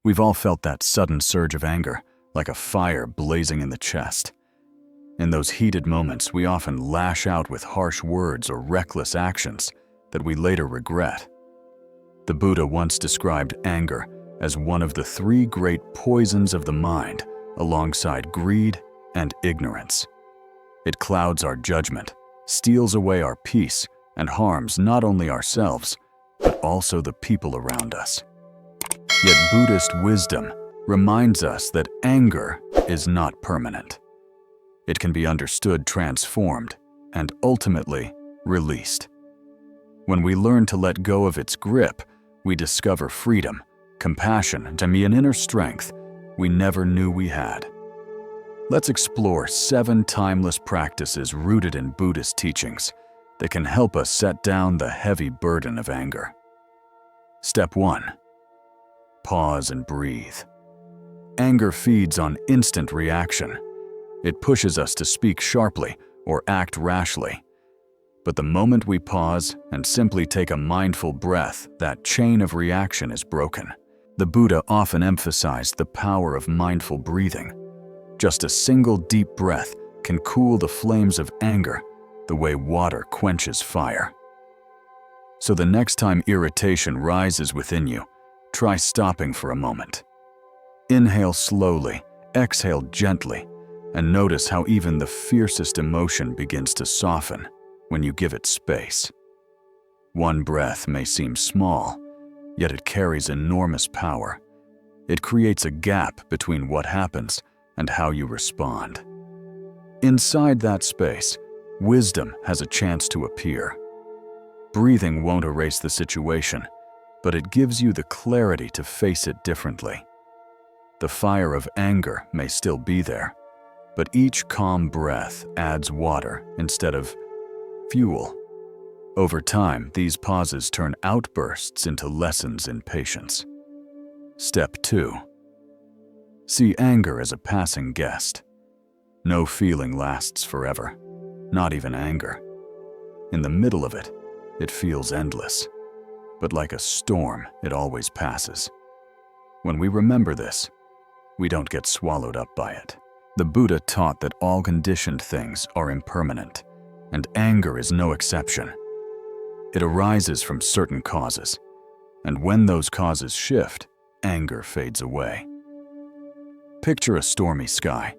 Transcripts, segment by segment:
We've all felt that sudden surge of anger, like a fire blazing in the chest. In those heated moments, we often lash out with harsh words or reckless actions that we later regret. The Buddha once described anger as one of the three great poisons of the mind, alongside greed and ignorance. It clouds our judgment, steals away our peace, and harms not only ourselves, but also the people around us. Yet Buddhist wisdom reminds us that anger is not permanent. It can be understood, transformed, and ultimately released. When we learn to let go of its grip, we discover freedom, compassion, and an inner strength we never knew we had. Let's explore 7 timeless practices rooted in Buddhist teachings that can help us set down the heavy burden of anger. Step 1. Pause and breathe. Anger feeds on instant reaction. It pushes us to speak sharply or act rashly. But the moment we pause and simply take a mindful breath, that chain of reaction is broken. The Buddha often emphasized the power of mindful breathing. Just a single deep breath can cool the flames of anger the way water quenches fire. So the next time irritation rises within you, try stopping for a moment. Inhale slowly, exhale gently, and notice how even the fiercest emotion begins to soften when you give it space. One breath may seem small, yet it carries enormous power. It creates a gap between what happens and how you respond. Inside that space, wisdom has a chance to appear. Breathing won't erase the situation, but it gives you the clarity to face it differently. The fire of anger may still be there, but each calm breath adds water instead of fuel. Over time, these pauses turn outbursts into lessons in patience. Step 2. See anger as a passing guest. No feeling lasts forever, not even anger. In the middle of it, it feels endless. But like a storm, it always passes. When we remember this, we don't get swallowed up by it. The Buddha taught that all conditioned things are impermanent, and anger is no exception. It arises from certain causes, and when those causes shift, anger fades away. Picture a stormy sky.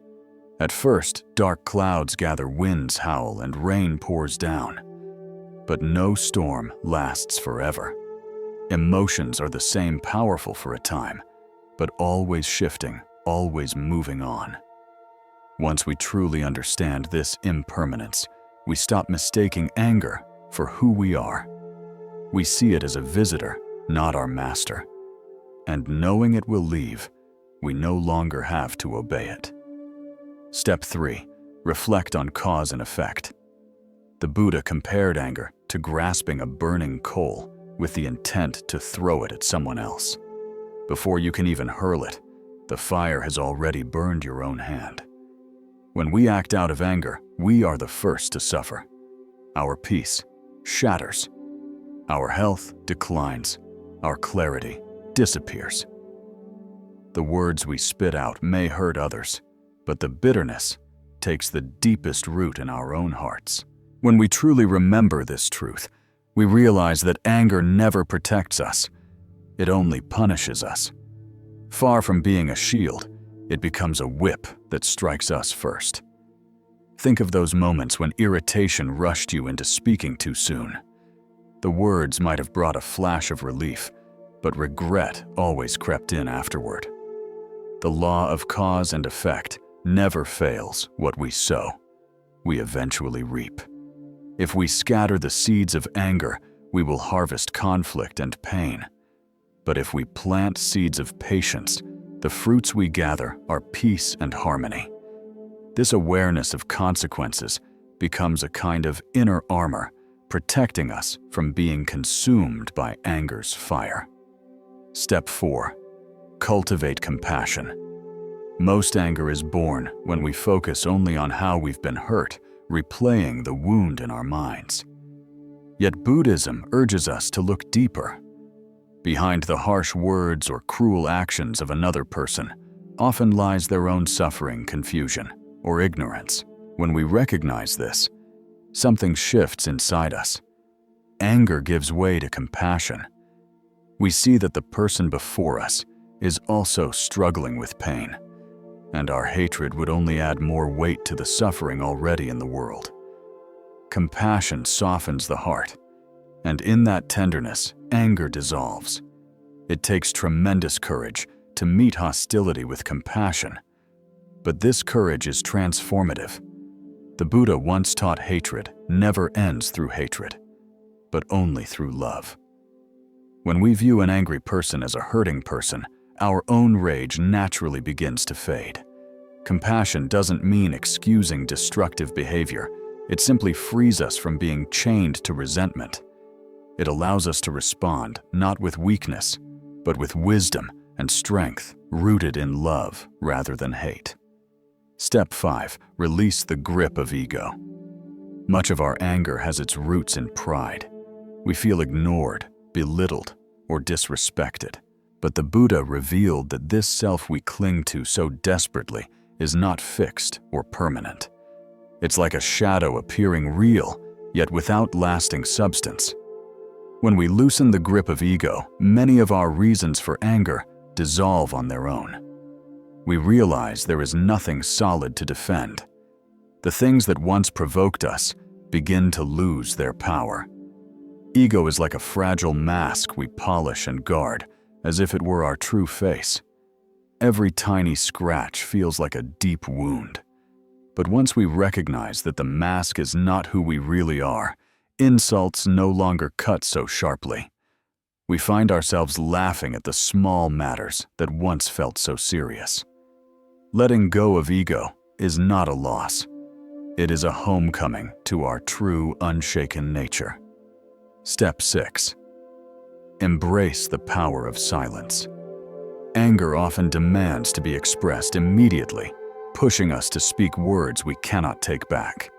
At first, dark clouds gather, winds howl, and rain pours down. But no storm lasts forever. Emotions are the same, powerful for a time, but always shifting, always moving on. Once we truly understand this impermanence, we stop mistaking anger for who we are. We see it as a visitor, not our master. And knowing it will leave, we no longer have to obey it. Step 3. Reflect on cause and effect. The Buddha compared anger to grasping a burning coal with the intent to throw it at someone else. Before you can even hurl it, the fire has already burned your own hand. When we act out of anger, we are the first to suffer. Our peace shatters. Our health declines. Our clarity disappears. The words we spit out may hurt others, but the bitterness takes the deepest root in our own hearts. When we truly remember this truth, we realize that anger never protects us. It only punishes us. Far from being a shield, it becomes a whip that strikes us first. Think of those moments when irritation rushed you into speaking too soon. The words might have brought a flash of relief, but regret always crept in afterward. The law of cause and effect never fails. What we sow, we eventually reap. If we scatter the seeds of anger, we will harvest conflict and pain. But if we plant seeds of patience, the fruits we gather are peace and harmony. This awareness of consequences becomes a kind of inner armor, protecting us from being consumed by anger's fire. Step 4. Cultivate compassion. Most anger is born when we focus only on how we've been hurt, replaying the wound in our minds. Yet Buddhism urges us to look deeper. Behind the harsh words or cruel actions of another person often lies their own suffering, confusion, or ignorance. When we recognize this, something shifts inside us. Anger gives way to compassion. We see that the person before us is also struggling with pain, and our hatred would only add more weight to the suffering already in the world. Compassion softens the heart, and in that tenderness, anger dissolves. It takes tremendous courage to meet hostility with compassion, but this courage is transformative. The Buddha once taught hatred never ends through hatred, but only through love. When we view an angry person as a hurting person, our own rage naturally begins to fade. Compassion doesn't mean excusing destructive behavior. It simply frees us from being chained to resentment. It allows us to respond not with weakness, but with wisdom and strength rooted in love rather than hate. Step 5. Release the grip of ego. Much of our anger has its roots in pride. We feel ignored, belittled, or disrespected. But the Buddha revealed that this self we cling to so desperately is not fixed or permanent. It's like a shadow appearing real, yet without lasting substance. When we loosen the grip of ego, many of our reasons for anger dissolve on their own. We realize there is nothing solid to defend. The things that once provoked us begin to lose their power. Ego is like a fragile mask we polish and guard, as if it were our true face. Every tiny scratch feels like a deep wound. But once we recognize that the mask is not who we really are, insults no longer cut so sharply. We find ourselves laughing at the small matters that once felt so serious. Letting go of ego is not a loss. It is a homecoming to our true, unshaken nature. Step 6. Embrace the power of silence. Anger often demands to be expressed immediately, pushing us to speak words we cannot take back.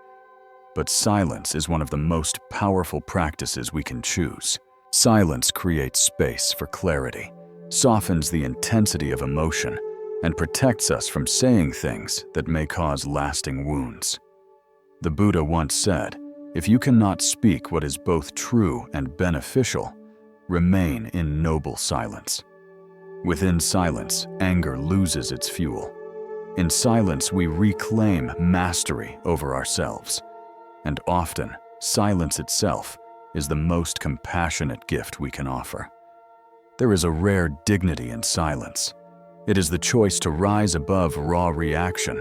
But silence is one of the most powerful practices we can choose. Silence creates space for clarity, softens the intensity of emotion, and protects us from saying things that may cause lasting wounds. The Buddha once said, "If you cannot speak what is both true and beneficial, remain in noble silence." Within silence, anger loses its fuel. In silence, we reclaim mastery over ourselves. And often, silence itself is the most compassionate gift we can offer. There is a rare dignity in silence. It is the choice to rise above raw reaction,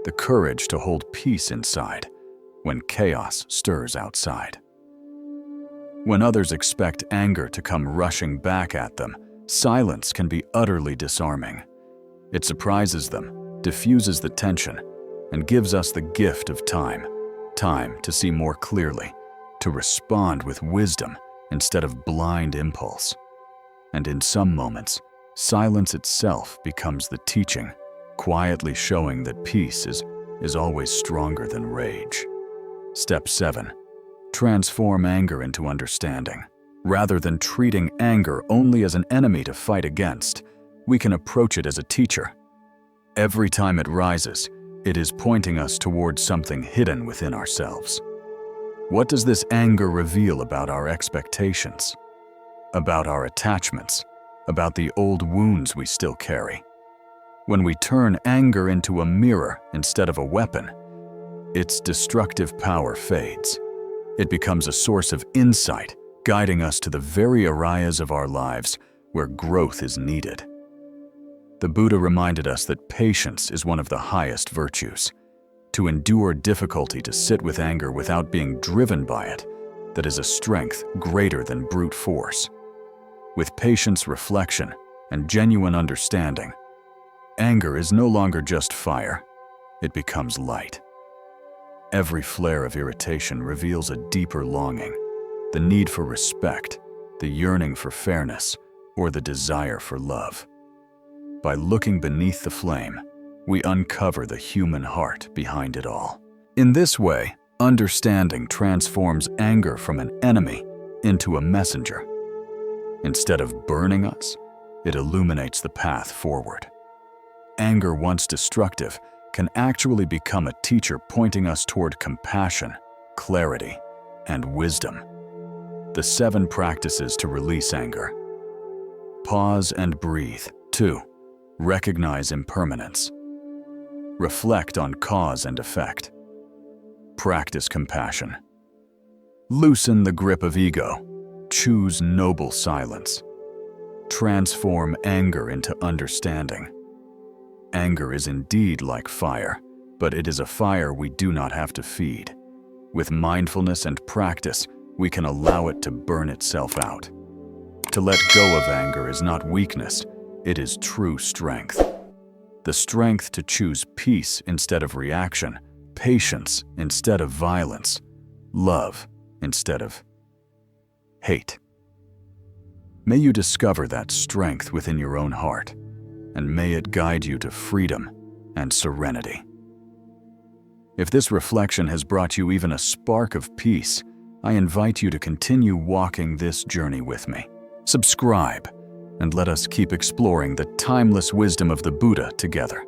the courage to hold peace inside when chaos stirs outside. When others expect anger to come rushing back at them, silence can be utterly disarming. It surprises them, diffuses the tension, and gives us the gift of time to see more clearly, to respond with wisdom instead of blind impulse. And in some moments, silence itself becomes the teaching, quietly showing that peace is always stronger than rage. Step 7. Transform anger into understanding. Rather than treating anger only as an enemy to fight against, we can approach it as a teacher. Every time it rises, it is pointing us towards something hidden within ourselves. What does this anger reveal about our expectations? About our attachments? About the old wounds we still carry? When we turn anger into a mirror instead of a weapon, its destructive power fades. It becomes a source of insight, guiding us to the very areas of our lives where growth is needed. The Buddha reminded us that patience is one of the highest virtues. To endure difficulty, to sit with anger without being driven by it, that is a strength greater than brute force. With patience, reflection, and genuine understanding, anger is no longer just fire, it becomes light. Every flare of irritation reveals a deeper longing, the need for respect, the yearning for fairness, or the desire for love. By looking beneath the flame, we uncover the human heart behind it all. In this way, understanding transforms anger from an enemy into a messenger. Instead of burning us, it illuminates the path forward. Anger, once destructive, can actually become a teacher pointing us toward compassion, clarity, and wisdom. The 7 practices to release anger. Pause and breathe. 2. Recognize impermanence. Reflect on cause and effect. Practice compassion. Loosen the grip of ego. Choose noble silence. Transform anger into understanding. Anger is indeed like fire, but it is a fire we do not have to feed. With mindfulness and practice, we can allow it to burn itself out. To let go of anger is not weakness, it is true strength. The strength to choose peace instead of reaction, patience instead of violence, love instead of hate. May you discover that strength within your own heart, and may it guide you to freedom and serenity. If this reflection has brought you even a spark of peace, I invite you to continue walking this journey with me. Subscribe, and let us keep exploring the timeless wisdom of the Buddha together.